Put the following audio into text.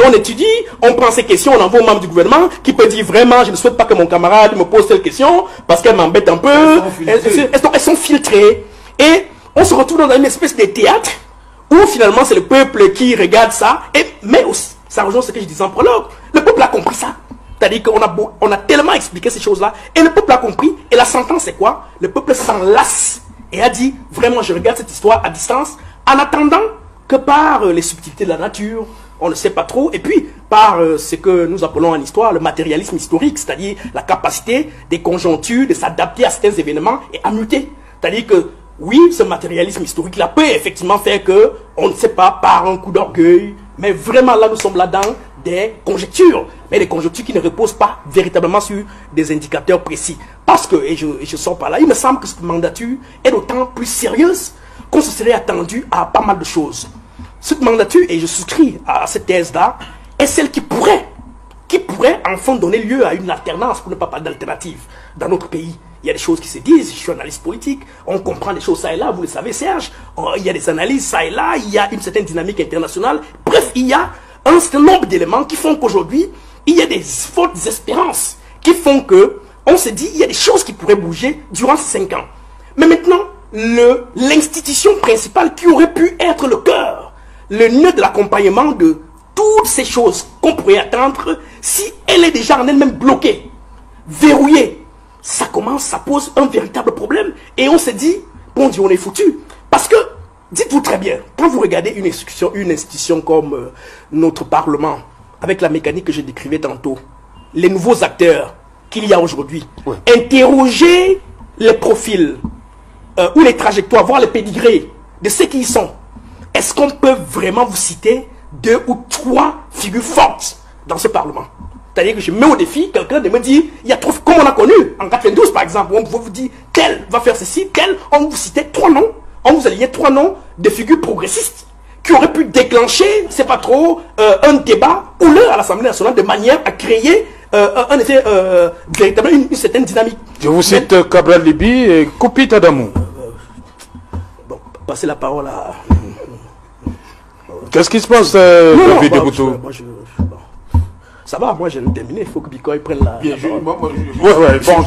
on étudie, on prend ces questions, on envoie aux membres du gouvernement qui peut dire vraiment, je ne souhaite pas que mon camarade me pose telle question parce qu'elle m'embête un peu. Elles sont filtrées. Et on se retrouve dans une espèce de théâtre où finalement c'est le peuple qui regarde ça. Mais aussi, ça rejoint ce que je disais en prologue. Le peuple a compris ça. C'est-à-dire qu'on a tellement expliqué ces choses-là. Et le peuple a compris. Et la sentence, c'est quoi? Le peuple s'en lasse et a dit, vraiment, je regarde cette histoire à distance, en attendant que par les subtilités de la nature, on ne sait pas trop, et puis par ce que nous appelons en histoire le matérialisme historique, c'est-à-dire la capacité des conjonctures de s'adapter à certains événements et à muter. C'est-à-dire que, oui, ce matérialisme historique-là peut effectivement faire que, on ne sait pas, par un coup d'orgueil, mais vraiment là, nous sommes là dans des conjectures, mais des conjectures qui ne reposent pas véritablement sur des indicateurs précis. Parce que, et je sors par là, il me semble que cette mandature est d'autant plus sérieuse qu'on se serait attendu à pas mal de choses. Cette mandature, et je souscris à cette thèse-là, est celle qui pourrait enfin donner lieu à une alternance, pour ne pas parler d'alternative, dans notre pays. Il y a des choses qui se disent, je suis analyste politique, on comprend des choses ça et là, vous le savez Serge, il y a des analyses ça et là, il y a une certaine dynamique internationale, bref, il y a un certain nombre d'éléments qui font qu'aujourd'hui, il y a des fortes espérances qui font que, on se dit, il y a des choses qui pourraient bouger durant ces 5 ans. Mais maintenant, l'institution principale qui aurait pu être le cœur, le nœud de l'accompagnement de toutes ces choses qu'on pourrait attendre, si elle est déjà en elle-même bloquée, verrouillée, ça pose un véritable problème. Et on se dit, bon Dieu, on est foutu. Parce que, dites-vous très bien, quand vous regardez une institution comme notre Parlement, avec la mécanique que je décrivais tantôt, les nouveaux acteurs qu'il y a aujourd'hui, oui. Interroger les profils ou les trajectoires, voir les pédigrés de ceux qui y sont. Est-ce qu'on peut vraiment vous citer 2 ou 3 figures fortes dans ce Parlement? C'est-à-dire que je mets au défi quelqu'un de me dire, il y a trop, comme on a connu en 92 par exemple, où on pouvait vous dire, tel va faire ceci, tel, on vous citait 3 noms, on vous alignait 3 noms de figures progressistes qui auraient pu déclencher, c'est pas trop, un débat ou l'heure à l'Assemblée nationale de manière à créer un effet, véritablement une certaine dynamique. Je vous cite Cabral Libi et Kopi Tadamou. Bon, passez la parole à... Qu'est-ce qui se passe, David bon, Boutou? Ça va, moi j'ai terminé, il faut que Bitcoin prenne la parole. Bon,